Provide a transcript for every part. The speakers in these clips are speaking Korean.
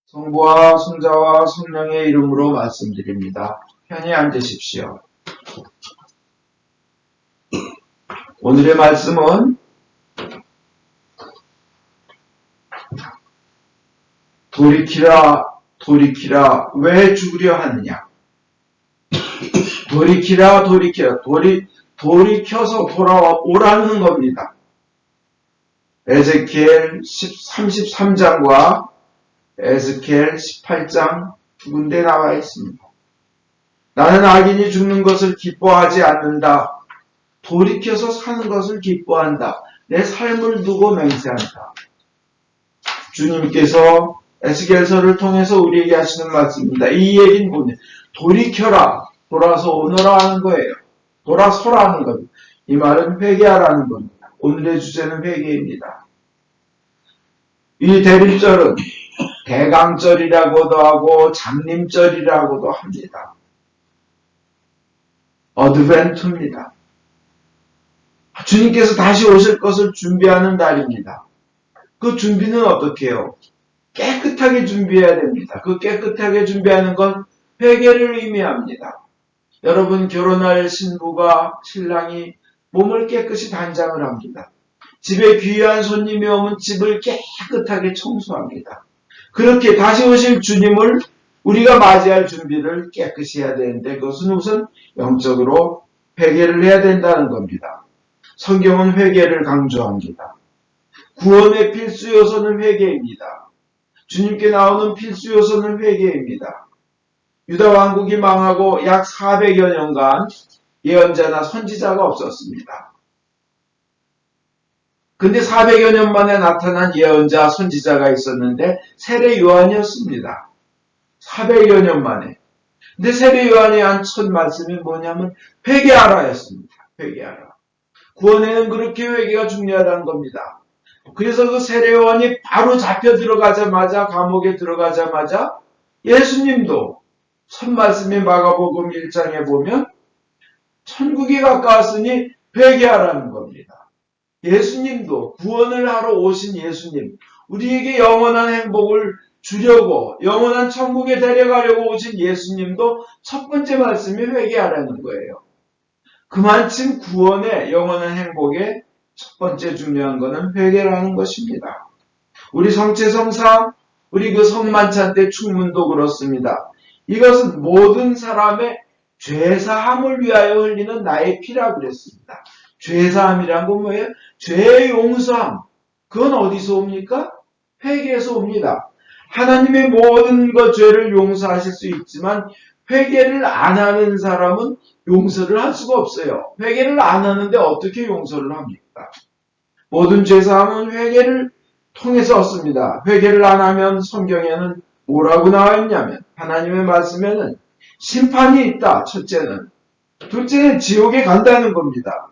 성부와 성자와 성령의 이름으로 말씀드립니다. 편히 앉으십시오. 오늘의 말씀은 돌이키라 돌이키라 왜 죽으려 하느냐. 돌이키라 돌이키라 돌이켜서 돌아오라는 겁니다. 에스겔 33장과 에스겔 18장 두 군데 나와 있습니다. 나는 악인이 죽는 것을 기뻐하지 않는다. 돌이켜서 사는 것을 기뻐한다. 내 삶을 두고 맹세한다. 주님께서 에스겔서를 통해서 우리에게 하시는 말씀입니다. 이 얘기는 뭐냐? 돌이켜라. 돌아서 오너라 하는 거예요. 돌아서라 하는 겁니다. 이 말은 회개하라는 겁니다. 오늘의 주제는 회개입니다. 이 대림절은 대강절이라고도 하고 장림절이라고도 합니다. 어드벤트입니다. 주님께서 다시 오실 것을 준비하는 날입니다. 그 준비는 어떻게 해요? 깨끗하게 준비해야 됩니다. 그 깨끗하게 준비하는 건 회개를 의미합니다. 여러분, 결혼할 신부가 신랑이 몸을 깨끗이 단장을 합니다. 집에 귀한 손님이 오면 집을 깨끗하게 청소합니다. 그렇게 다시 오실 주님을 우리가 맞이할 준비를 깨끗이 해야 되는데 그것은 우선 영적으로 회개를 해야 된다는 겁니다. 성경은 회개를 강조합니다. 구원의 필수 요소는 회개입니다. 주님께 나오는 필수 요소는 회개입니다. 유다 왕국이 망하고 약 400여 년간 예언자나 선지자가 없었습니다. 근데 400여 년 만에 나타난 예언자, 선지자가 있었는데 세례 요한이었습니다. 400여 년 만에. 근데 세례 요한이 한 첫 말씀이 뭐냐면 회개하라 였습니다. 회개하라. 구원에는 그렇게 회개가 중요하다는 겁니다. 그래서 그 세례 요한이 바로 잡혀 들어가자마자, 감옥에 들어가자마자 예수님도 첫 말씀이 마가복음 1장에 보면 천국이 가까웠으니 회개하라는 겁니다. 예수님도 구원을 하러 오신 예수님, 우리에게 영원한 행복을 주려고 영원한 천국에 데려가려고 오신 예수님도 첫 번째 말씀이 회개하라는 거예요. 그만큼 구원의 영원한 행복의 첫 번째 중요한 것은 회개라는 것입니다. 우리 성체성사, 우리 그 성만찬 때 충문도 그렇습니다. 이것은 모든 사람의 죄사함을 위하여 흘리는 나의 피라 그랬습니다. 죄사함이란 건 뭐예요? 죄의 용서함. 그건 어디서 옵니까? 회개에서 옵니다. 하나님의 모든 것 죄를 용서하실 수 있지만 회개를 안 하는 사람은 용서를 할 수가 없어요. 회개를 안 하는데 어떻게 용서를 합니까? 모든 죄사함은 회개를 통해서 얻습니다. 회개를 안 하면 성경에는 뭐라고 나와 있냐면 하나님의 말씀에는 심판이 있다. 첫째는. 둘째는 지옥에 간다는 겁니다.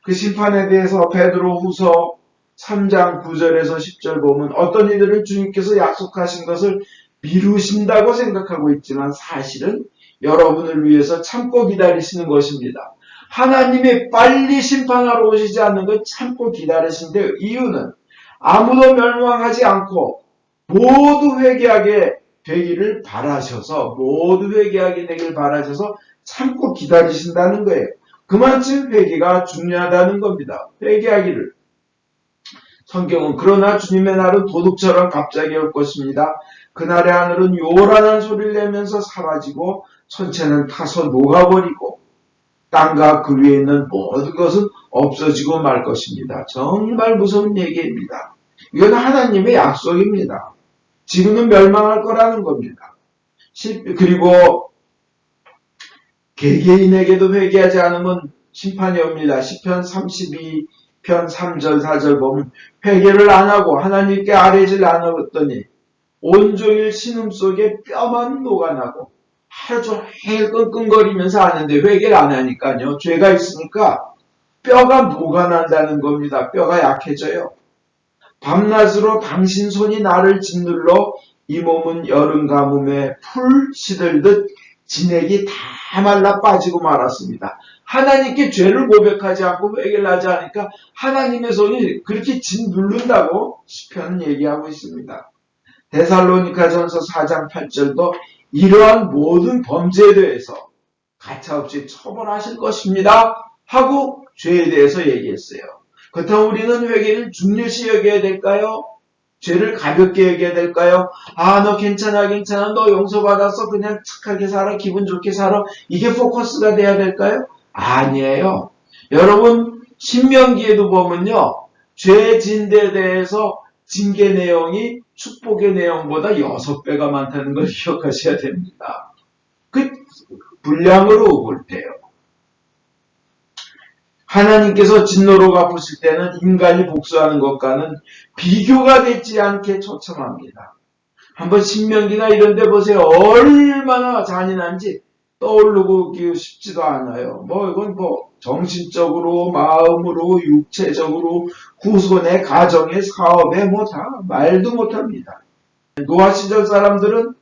그 심판에 대해서 베드로후서 3장 9절에서 10절 보면 어떤 이들은 주님께서 약속하신 것을 미루신다고 생각하고 있지만 사실은 여러분을 위해서 참고 기다리시는 것입니다. 하나님이 빨리 심판하러 오시지 않는 걸 참고 기다리신데 이유는 아무도 멸망하지 않고 모두 회개하게 되기를 바라셔서 모두 회개하게 되기를 바라셔서 참고 기다리신다는 거예요. 그만큼 회개가 중요하다는 겁니다. 회개하기를. 성경은 그러나 주님의 날은 도둑처럼 갑자기 올 것입니다. 그날의 하늘은 요란한 소리를 내면서 사라지고 천체는 타서 녹아버리고 땅과 그 위에 있는 모든 것은 없어지고 말 것입니다. 정말 무서운 얘기입니다. 이건 하나님의 약속입니다. 지금은 멸망할 거라는 겁니다. 그리고 개개인에게도 회개하지 않으면 심판이 옵니다. 시편 32편 3절 4절 보면 회개를 안 하고 하나님께 아뢰질 않았더니 온종일 신음 속에 뼈만 녹아나고 하루 종일 끙끙거리면서 하는데 회개를 안 하니까요. 죄가 있으니까 뼈가 녹아난다는 겁니다. 뼈가 약해져요. 밤낮으로 당신 손이 나를 짓눌러 이 몸은 여름 가뭄에 풀 시들듯 진액이 다 말라 빠지고 말았습니다. 하나님께 죄를 고백하지 않고 회개를 하지 않으니까 하나님의 손이 그렇게 짓누른다고 시편은 얘기하고 있습니다. 데살로니가전서 4장 8절도 이러한 모든 범죄에 대해서 가차없이 처벌하실 것입니다 하고 죄에 대해서 얘기했어요. 그렇다면 우리는 회개를 중요시 여겨야 될까요? 죄를 가볍게 여겨야 될까요? 아, 너 괜찮아, 너 용서받았어, 그냥 착하게 살아, 기분 좋게 살아, 이게 포커스가 돼야 될까요? 아니에요. 여러분, 신명기에도 보면요, 죄 진대에 대해서 징계 내용이 축복의 내용보다 6배가 많다는 걸 기억하셔야 됩니다. 그 분량으로 볼 때요. 하나님께서 진노로 갚으실 때는 인간이 복수하는 것과는 비교가 되지 않게 처참합니다. 한번 신명기나 이런 데 보세요. 얼마나 잔인한지 떠오르고 싶지도 않아요. 이건 정신적으로, 마음으로, 육체적으로, 후손의 가정의 사업에 다 말도 못합니다. 노아 시절 사람들은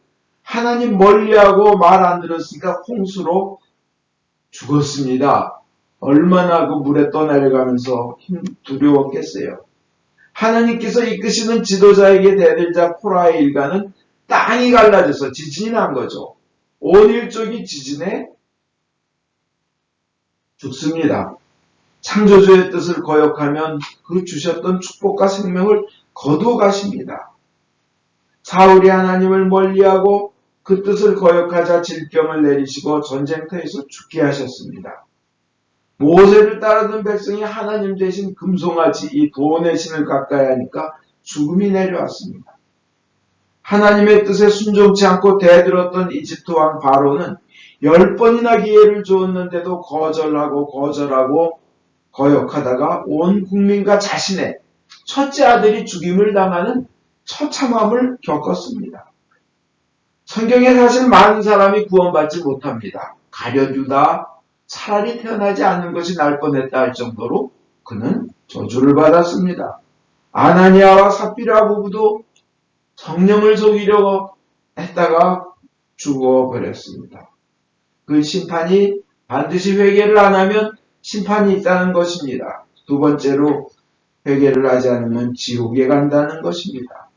하나님 멀리하고 말 안 들었으니까 홍수로 죽었습니다. 얼마나 그 물에 떠내려가면서 두려웠겠어요. 하나님께서 이끄시는 지도자에게 대들자 코라의 일가는 땅이 갈라져서 지진이 난 거죠. 온 일족이 지진에 죽습니다. 창조주의 뜻을 거역하면 그 주셨던 축복과 생명을 거두어 가십니다. 사울이 하나님을 멀리하고 그 뜻을 거역하자 질병을 내리시고 전쟁터에서 죽게 하셨습니다. 모세를 따르던 백성이 하나님 대신 금송아지 이 돈의 신을 가까이 하니까 죽음이 내려왔습니다. 하나님의 뜻에 순종치 않고 대들었던 이집트 왕 바로는 10번이나 기회를 주었는데도 거절하고 거역하다가 온 국민과 자신의 첫째 아들이 죽임을 당하는 처참함을 겪었습니다. 성경에 사실 많은 사람이 구원받지 못합니다. 가룟유다 차라리 태어나지 않는 것이 날 뻔했다 할 정도로 그는 저주를 받았습니다. 아나니아와 삽비라 부부도 성령을 속이려고 했다가 죽어버렸습니다. 그 심판이 반드시 회개를 안 하면 심판이 있다는 것입니다. 두 번째로 회개를 하지 않으면 지옥에 간다는 것입니다.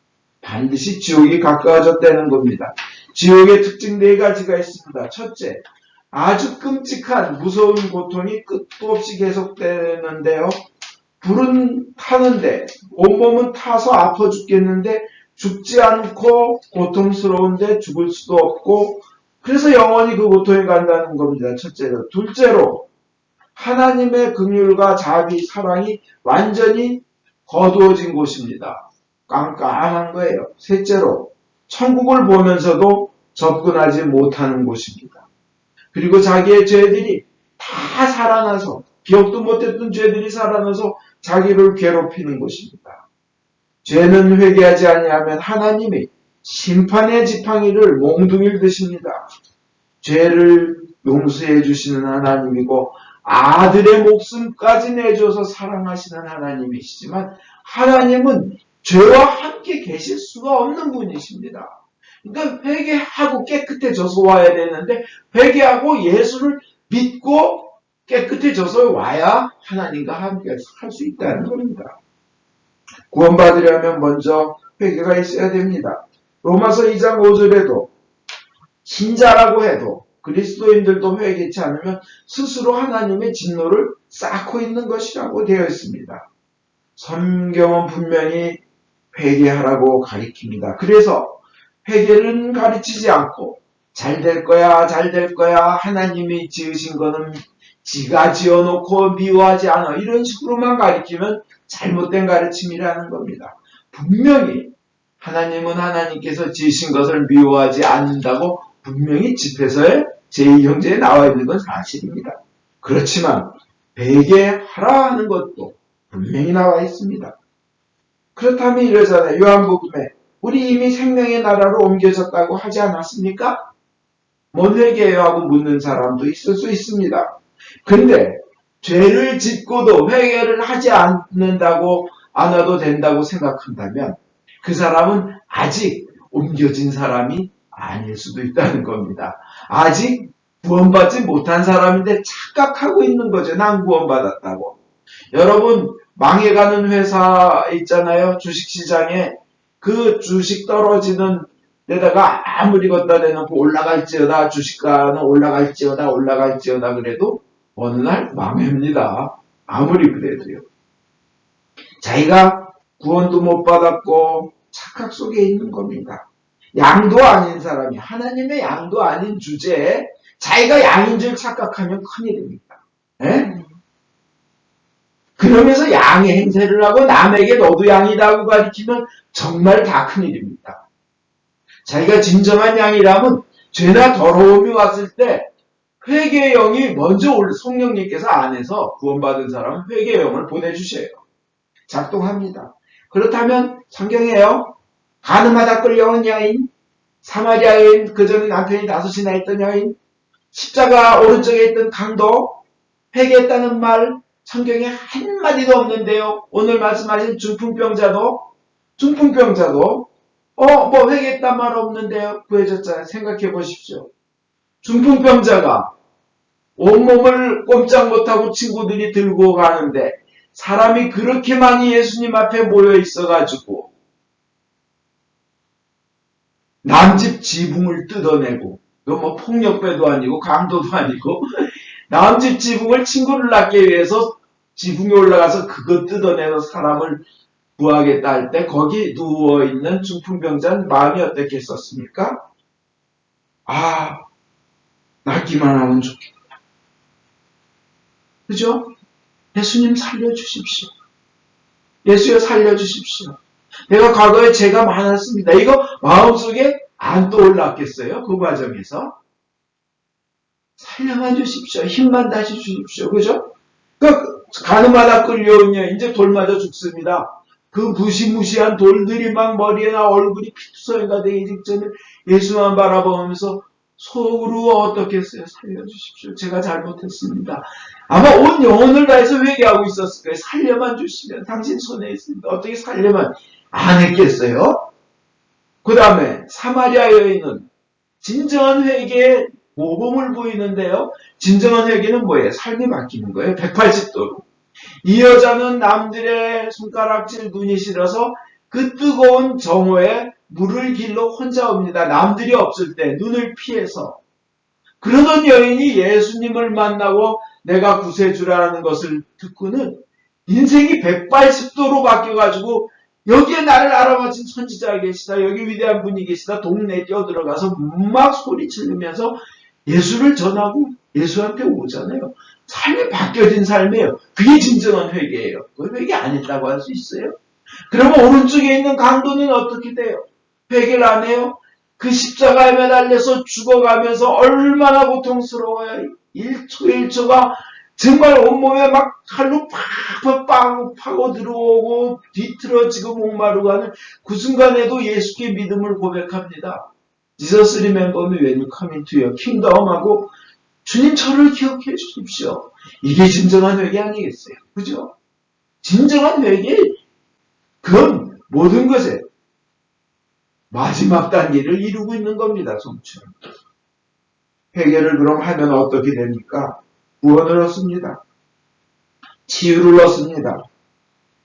반드시 지옥이 가까워졌다는 겁니다. 지옥의 특징 4가지가 있습니다. 첫째, 아주 끔찍한 무서운 고통이 끝도 없이 계속되는데요. 불은 타는데 온몸은 타서 아파 죽겠는데 죽지 않고 고통스러운데 죽을 수도 없고 그래서 영원히 그 고통에 간다는 겁니다. 첫째로. 둘째로 하나님의 긍휼과 자비, 사랑이 완전히 거두어진 곳입니다. 깜깜한 거예요. 셋째로 천국을 보면서도 접근하지 못하는 곳입니다. 그리고 자기의 죄들이 다 살아나서 기억도 못했던 죄들이 살아나서 자기를 괴롭히는 곳입니다. 죄는 회개하지 아니하면 하나님이 심판의 지팡이를 몽둥이를 드십니다. 죄를 용서해 주시는 하나님이고 아들의 목숨까지 내줘서 사랑하시는 하나님이시지만 하나님은 죄와 함께 계실 수가 없는 분이십니다. 그러니까 회개하고 깨끗해져서 와야 되는데 회개하고 예수를 믿고 깨끗해져서 와야 하나님과 함께 할 수 있다는 겁니다. 구원받으려면 먼저 회개가 있어야 됩니다. 로마서 2장 5절에도 신자라고 해도 그리스도인들도 회개치 않으면 스스로 하나님의 진노를 쌓고 있는 것이라고 되어 있습니다. 성경은 분명히 회개하라고 가리킵니다. 그래서 회개는 가르치지 않고 잘 될 거야 하나님이 지으신 거는 지가 지어놓고 미워하지 않아 이런 식으로만 가르치면 잘못된 가르침이라는 겁니다. 분명히 하나님은 하나님께서 지으신 것을 미워하지 않는다고 분명히 집에서의 제2형제에 나와 있는 건 사실입니다. 그렇지만 회개하라 하는 것도 분명히 나와 있습니다. 그렇다면 이러잖아요. 요한복음에 우리 이미 생명의 나라로 옮겨졌다고 하지 않았습니까? 뭔 회개해요 하고 묻는 사람도 있을 수 있습니다. 근데 죄를 짓고도 회개를 하지 않는다고 안 와도 된다고 생각한다면 그 사람은 아직 옮겨진 사람이 아닐 수도 있다는 겁니다. 아직 구원받지 못한 사람인데 착각하고 있는 거죠. 난 구원받았다고. 여러분 망해가는 회사 있잖아요. 주식시장에 그 주식 떨어지는 데다가 아무리 걷다 대놓고 올라갈지어다, 주식가는 올라갈지어다 그래도 어느 날 망합니다. 아무리 그래도요. 자기가 구원도 못 받았고 착각 속에 있는 겁니다. 양도 아닌 사람이, 하나님의 양도 아닌 주제에 자기가 양인 줄 착각하면 큰일입니다. 에? 그러면서 양의 행세를 하고 남에게 너도 양이라고 가르치면 정말 다 큰일입니다. 자기가 진정한 양이라면 죄나 더러움이 왔을 때 회개의 영이 먼저 성령님께서 안에서 구원받은 사람은 회개의 영을 보내주셔요. 작동합니다. 그렇다면 성경에요. 가늠하다 끌려온 여인, 사마리아 여인, 그전에 남편이 5이나 있던 여인, 십자가 오른쪽에 있던 강도, 회개했다는 말 성경에 한마디도 없는데요. 오늘 말씀하신 중풍병자도 뭐 회개했단 말 없는데요. 구해졌잖아요. 생각해 보십시오. 중풍병자가 온몸을 꼼짝 못하고 친구들이 들고 가는데 사람이 그렇게 많이 예수님 앞에 모여 있어가지고 남집 지붕을 뜯어내고, 이거 뭐 폭력배도 아니고 강도도 아니고 남집 지붕을 친구를 낳기 위해서 지붕에 올라가서 그거 뜯어내는 사람을 구하겠다 할 때 거기 누워있는 중풍병자는 마음이 어떻겠었습니까? 아, 낫기만 하면 좋겠다. 그죠? 예수님 살려주십시오. 예수여 살려주십시오. 내가 과거에 죄가 많았습니다. 이거 마음속에 안 떠올랐겠어요? 그 과정에서. 살려만 주십시오. 힘만 다시 주십시오. 그죠? 가늠하다 끌려온 여인 이제 돌 맞아 죽습니다. 그 무시무시한 돌들이 막 머리에나 얼굴이 피투성이가 되기 직전에 예수만 바라보면서 속으로 어떻게 했어요? 살려주십시오. 제가 잘못했습니다. 아마 온 영혼을 다해서 회개하고 있었을 거예요. 살려만 주시면 당신 손에 있습니다. 어떻게 살려만 안 했겠어요? 그 다음에 사마리아 여인은 진정한 회개에 모범을 보이는데요. 진정한 회개는 뭐예요? 삶이 바뀌는 거예요. 180도로. 이 여자는 남들의 손가락질 눈이 싫어서 그 뜨거운 정오에 물을 길러 혼자 옵니다. 남들이 없을 때 눈을 피해서. 그러던 여인이 예수님을 만나고 내가 구세주라는 것을 듣고는 인생이 180도로 바뀌어가지고 여기에 나를 알아맞힌 선지자가 계시다. 여기 위대한 분이 계시다. 동네에 뛰어들어가서 막 소리치면서 예수를 전하고 예수한테 오잖아요. 삶이 바뀌어진 삶이에요. 그게 진정한 회개예요. 그 회개 안 했다고 할 수 있어요? 그러면 오른쪽에 있는 강도는 어떻게 돼요? 회개를 안 해요? 그 십자가에 매달려서 죽어가면서 얼마나 고통스러워요. 1초 1초가 정말 온몸에 막 칼로 팍팍 파고 들어오고 뒤틀어지고 목마르고 하는 그 순간에도 예수께 믿음을 고백합니다. Jesus remember me when you come into your kingdom 하고 주님 저를 기억해 주십시오. 이게 진정한 회개 아니겠어요? 그죠? 진정한 회개, 그건 모든 것에 마지막 단계를 이루고 있는 겁니다. 성취는. 회개를 그럼 하면 어떻게 됩니까? 구원을 얻습니다. 치유를 얻습니다.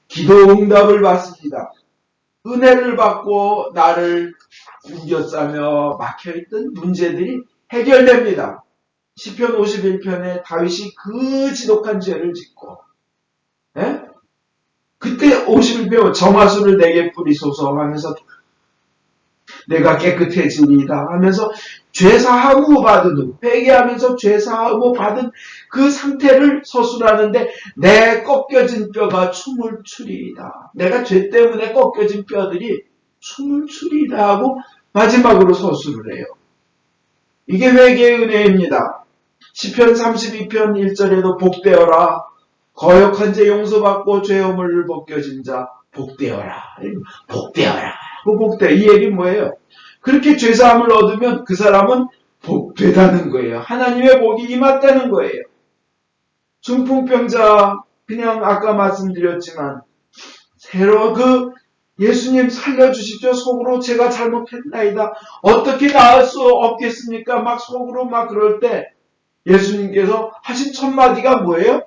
기도 응답을 받습니다. 은혜를 받고 나를 우겨싸며 막혀있던 문제들이 해결됩니다. 시편 51편에 다윗이 그 지독한 죄를 짓고, 예? 그때 51편 정화수를 내게 뿌리소서 하면서 내가 깨끗해지리이다 하면서 죄사함 받은 후 회개하면서 죄사함 받은 그 상태를 서술하는데 내 꺾여진 뼈가 춤을 추리이다. 내가 죄 때문에 꺾여진 뼈들이 춤을 추리이다 하고 마지막으로 서술을 해요. 이게 회개의 은혜입니다. 시편 32편 1절에도 복되어라. 거역한 죄 용서받고 죄 허물을 벗겨진 자 복되어라. 복되어라. 그 복되. 이 얘기는 뭐예요? 그렇게 죄사함을 얻으면 그 사람은 복되다는 거예요. 하나님의 복이 임했다는 거예요. 중풍병자 그냥 아까 말씀드렸지만 새로 예수님 살려주십시오. 속으로 제가 잘못했나이다. 어떻게 나을 수 없겠습니까? 막 속으로 막 그럴 때 예수님께서 하신 첫 마디가 뭐예요?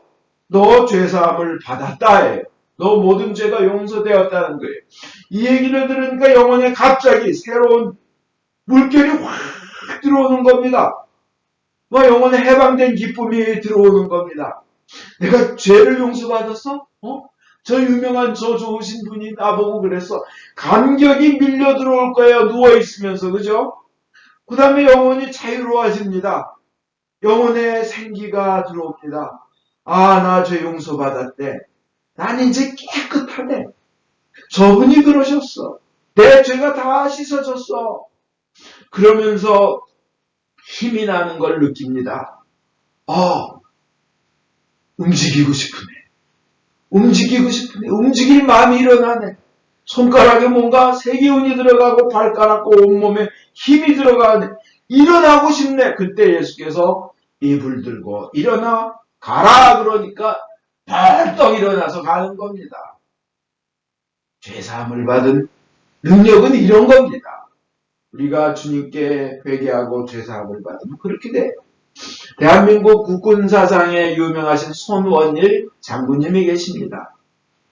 너 죄사함을 받았다예요. 너 모든 죄가 용서되었다는 거예요. 이 얘기를 들으니까 영혼에 갑자기 새로운 물결이 확 들어오는 겁니다. 영혼에 해방된 기쁨이 들어오는 겁니다. 내가 죄를 용서받았어? 저 유명한 저 좋으신 분이 나보고 그랬어. 감격이 밀려 들어올 거예요. 누워있으면서. 그죠? 그 다음에 영혼이 자유로워집니다. 영혼에 생기가 들어옵니다. 나 죄 용서받았대. 난 이제 깨끗하네. 저분이 그러셨어. 내 죄가 다 씻어졌어. 그러면서 힘이 나는 걸 느낍니다. 움직이고 싶으네. 움직이고 싶으네. 움직일 마음이 일어나네. 손가락에 뭔가 세기운이 들어가고 발가락과 온몸에 힘이 들어가네. 일어나고 싶네. 그때 예수께서 이불 들고 일어나 가라 그러니까 벌떡 일어나서 가는 겁니다. 죄사함을 받은 능력은 이런 겁니다. 우리가 주님께 회개하고 죄사함을 받으면 그렇게 돼요. 대한민국 국군사상에 유명하신 손원일 장군님이 계십니다.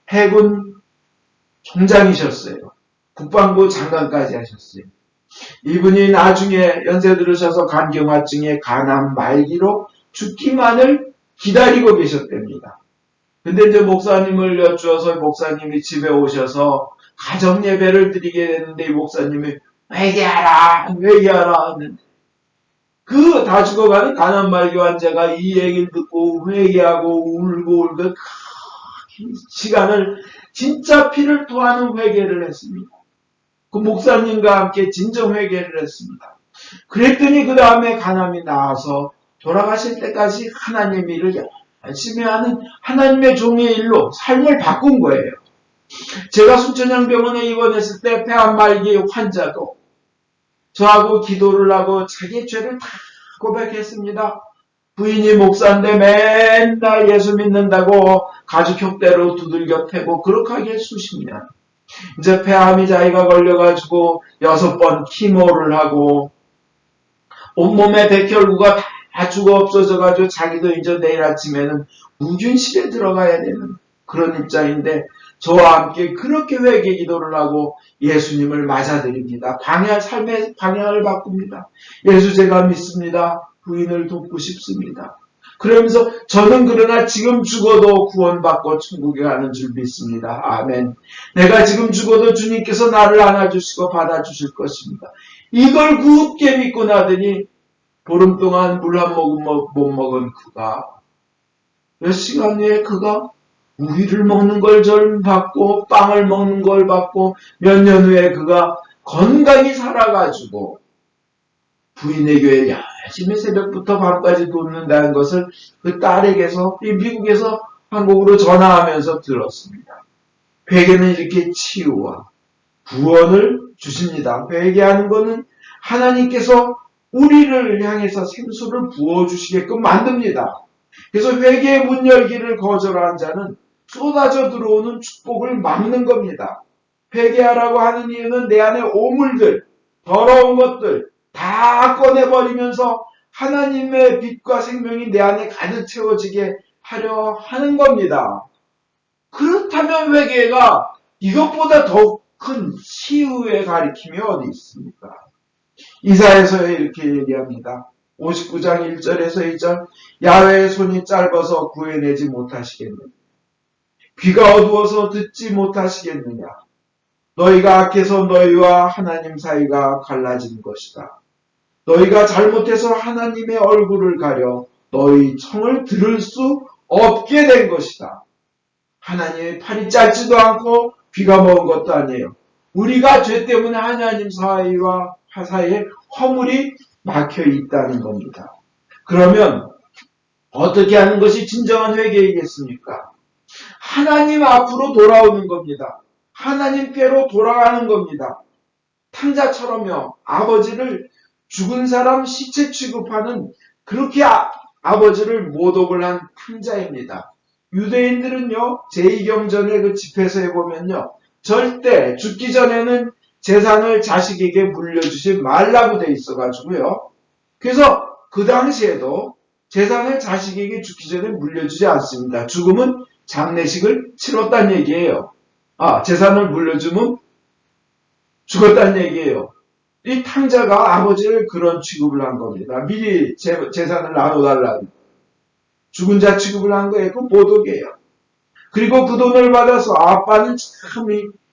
해군 총장이셨어요. 국방부 장관까지 하셨어요. 이분이 나중에 연세 들으셔서 간경화증에 간암 말기로 죽기만을 기다리고 계셨답니다. 근데 이제 목사님을 여쭈어서 목사님이 집에 오셔서 가정 예배를 드리게 됐는데 이 목사님이 회개하라 하는데 그 다 죽어가는 간암 말기 환자가 이 얘기를 듣고 회개하고 울고 그 시간을 진짜 피를 토하는 회개를 했습니다. 그 목사님과 함께 진정 회개를 했습니다. 그랬더니 그 다음에 간암이 나와서 돌아가실 때까지 하나님 일을 열심히 하는 하나님의 종의 일로 삶을 바꾼 거예요. 제가 순천향병원에 입원했을 때 폐암 말기 환자도 저하고 기도를 하고 자기 죄를 다 고백했습니다. 부인이 목사인데 맨날 예수 믿는다고 가죽 혁대로 두들겨 패고 그렇게 하기에 수십 년. 이제 폐암이 자기가 걸려가지고 6번 키모를 하고 온몸에 백혈구가 다 죽어 없어져가지고 자기도 이제 내일 아침에는 무균실에 들어가야 되는 그런 입장인데 저와 함께 그렇게 회개 기도를 하고 예수님을 맞아드립니다. 삶의 방향을 바꿉니다. 예수 제가 믿습니다. 부인을 돕고 싶습니다. 그러면서 저는 그러나 지금 죽어도 구원받고 천국에 가는 줄 믿습니다. 아멘. 내가 지금 죽어도 주님께서 나를 안아주시고 받아주실 것입니다. 이걸 굳게 믿고 나더니 보름 동안 물 한 모금 못 먹은 그가 몇 시간 후에 그가 우유를 먹는 걸 전 받고 빵을 먹는 걸 받고 몇 년 후에 그가 건강히 살아가지고 부인의 교회를 열심히 새벽부터 밤까지 돕는다는 것을 그 딸에게서 미국에서 한국으로 전화하면서 들었습니다. 회개는 이렇게 치유와 구원을 주십니다. 회개하는 것은 하나님께서 우리를 향해서 생수를 부어주시게끔 만듭니다. 그래서 회개의 문 열기를 거절한 자는 쏟아져 들어오는 축복을 막는 겁니다. 회개하라고 하는 이유는 내 안에 오물들, 더러운 것들 다 꺼내버리면서 하나님의 빛과 생명이 내 안에 가득 채워지게 하려 하는 겁니다. 그렇다면 회개가 이것보다 더 큰 치유의 가리킴이 어디 있습니까? 이사야서 이렇게 얘기합니다. 59장 1절에서 2절 야훼의 손이 짧아서 구해내지 못하시겠느냐. 귀가 어두워서 듣지 못하시겠느냐. 너희가 악해서 너희와 하나님 사이가 갈라진 것이다. 너희가 잘못해서 하나님의 얼굴을 가려 너희 청을 들을 수 없게 된 것이다. 하나님의 팔이 짧지도 않고 귀가 먼 것도 아니에요. 우리가 죄 때문에 하나님 사이에 허물이 막혀 있다는 겁니다. 그러면 어떻게 하는 것이 진정한 회개이겠습니까? 하나님 앞으로 돌아오는 겁니다. 하나님께로 돌아가는 겁니다. 탕자처럼요. 아버지를 죽은 사람 시체 취급하는 그렇게 아버지를 모독을 한 탕자입니다. 유대인들은요. 제2경전의 그 집회서에 보면요. 절대 죽기 전에는 재산을 자식에게 물려주지 말라고 돼 있어가지고요. 그래서 그 당시에도 재산을 자식에게 죽기 전에 물려주지 않습니다. 죽으면 장례식을 치렀다는 얘기예요. 재산을 물려주면 죽었다는 얘기예요. 이 탕자가 아버지를 그런 취급을 한 겁니다. 미리 재산을 나눠달라는 죽은 자 취급을 한 거예요. 그 모독이에요. 그리고 그 돈을 받아서 아빠는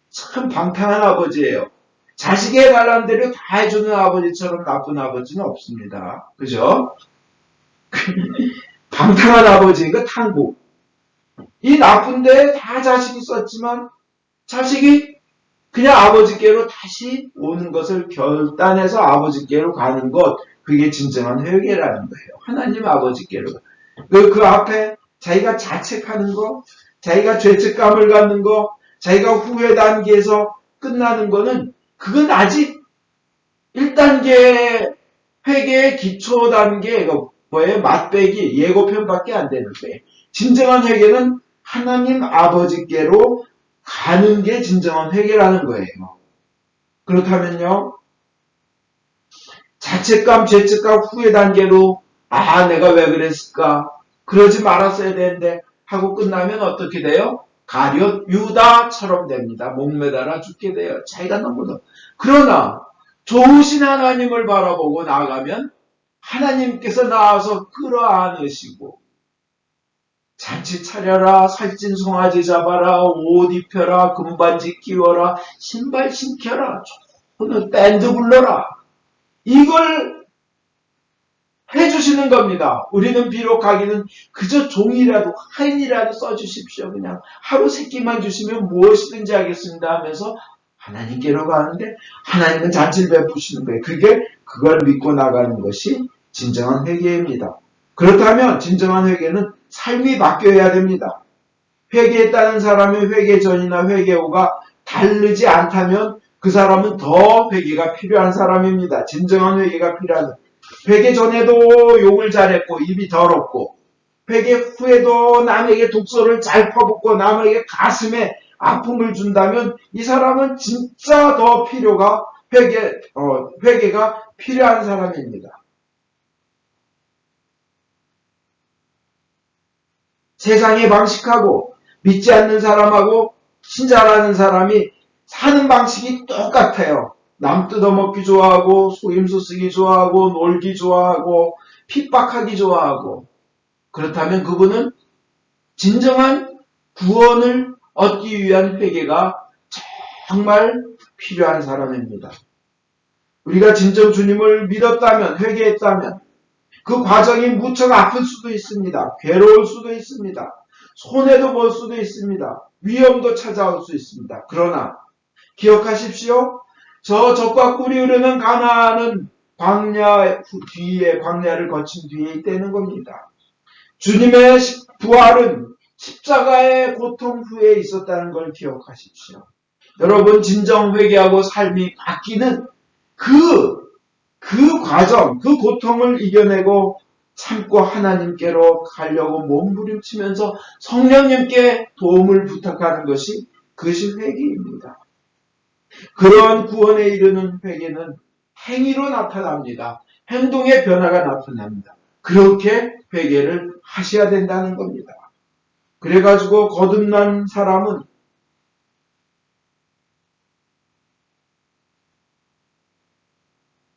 참 방탕한 아버지예요. 자식이 해달라는 대로 다 해주는 아버지처럼 나쁜 아버지는 없습니다. 그죠? 방탕한 아버지, 그 탕복. 이 나쁜데 다 자식이 썼지만 자식이 그냥 아버지께로 다시 오는 것을 결단해서 아버지께로 가는 것, 그게 진정한 회개라는 거예요. 하나님 아버지께로. 그 앞에 자기가 자책하는 거, 자기가 죄책감을 갖는 거, 자기가 후회 단계에서 끝나는 거는 그건 아직 1단계 회개의 기초 단계가 뭐예요? 맛배기, 예고편밖에 안 되는 거예요. 진정한 회개는 하나님 아버지께로 가는 게 진정한 회개라는 거예요. 그렇다면요, 자책감, 죄책감, 후회 단계로 내가 왜 그랬을까? 그러지 말았어야 되는데 하고 끝나면 어떻게 돼요? 가룟 유다처럼 됩니다. 목매달아 죽게 돼요. 자기가 너무도. 그러나 좋으신 하나님을 바라보고 나가면 하나님께서 나와서 끌어안으시고 잔치 차려라, 살찐 송아지 잡아라, 옷 입혀라, 금반지 끼워라, 신발 신겨라, 오늘 밴드 불러라. 이걸 해주시는 겁니다. 우리는 비록 가기는 그저 종이라도 하인이라도 써주십시오. 그냥 하루 세 끼만 주시면 무엇이든지 하겠습니다 하면서 하나님께로 가는데 하나님은 잔치를 베푸시는 거예요. 그걸 믿고 나가는 것이 진정한 회개입니다. 그렇다면 진정한 회개는 삶이 바뀌어야 됩니다. 회개했다는 사람의 회개 전이나 회개 후가 다르지 않다면 그 사람은 더 회개가 필요한 사람입니다. 진정한 회개가 필요한. 회개 전에도 욕을 잘했고 입이 더럽고 회개 후에도 남에게 독소를 잘 퍼붓고 남에게 가슴에 아픔을 준다면 이 사람은 진짜 더 회개가 필요한 사람입니다. 세상의 방식하고 믿지 않는 사람하고 신자라는 사람이 사는 방식이 똑같아요. 남 뜯어먹기 좋아하고 속임수 쓰기 좋아하고 놀기 좋아하고 핍박하기 좋아하고 그렇다면 그분은 진정한 구원을 얻기 위한 회개가 정말 필요한 사람입니다. 우리가 진정 주님을 믿었다면 회개했다면 그 과정이 무척 아플 수도 있습니다. 괴로울 수도 있습니다. 손해도 볼 수도 있습니다. 위험도 찾아올 수 있습니다. 그러나 기억하십시오. 저 적과 꿀이 흐르는 가나안은 광야를 거친 뒤에 있다는 겁니다. 주님의 부활은 십자가의 고통 후에 있었다는 걸 기억하십시오. 여러분 진정 회개하고 삶이 바뀌는 그 과정, 그 고통을 이겨내고 참고 하나님께로 가려고 몸부림치면서 성령님께 도움을 부탁하는 것이 그것이 회개입니다. 그러한 구원에 이르는 회개는 행위로 나타납니다. 행동의 변화가 나타납니다. 그렇게 회개를 하셔야 된다는 겁니다. 그래가지고 거듭난 사람은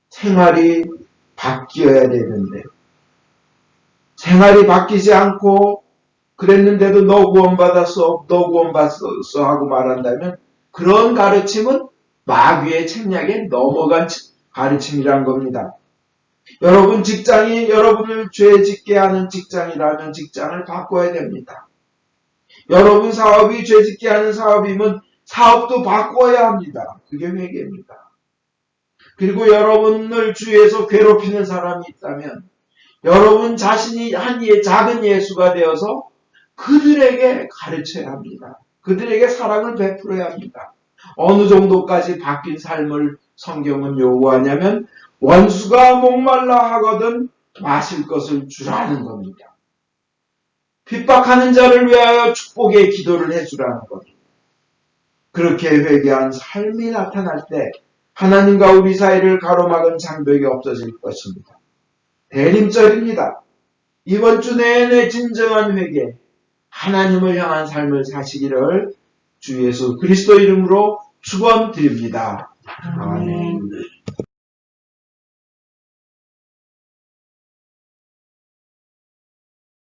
생활이 바뀌어야 되는데 생활이 바뀌지 않고 그랬는데도 너 구원받았어 하고 말한다면 그런 가르침은 마귀의 책략에 넘어간 가르침이란 겁니다. 여러분 직장이 여러분을 죄짓게 하는 직장이라면 직장을 바꿔야 됩니다. 여러분 사업이 죄짓게 하는 사업이면 사업도 바꿔야 합니다. 그게 회개입니다. 그리고 여러분을 주위에서 괴롭히는 사람이 있다면 여러분 자신이 한 작은 예수가 되어서 그들에게 가르쳐야 합니다. 그들에게 사랑을 베풀어야 합니다. 어느 정도까지 바뀐 삶을 성경은 요구하냐면 원수가 목말라 하거든 마실 것을 주라는 겁니다. 핍박하는 자를 위하여 축복의 기도를 해주라는 겁니다. 그렇게 회개한 삶이 나타날 때 하나님과 우리 사이를 가로막은 장벽이 없어질 것입니다. 대림절입니다. 이번 주 내내 진정한 회개, 하나님을 향한 삶을 사시기를 주 예수 그리스도 이름으로 축원드립니다. 아멘.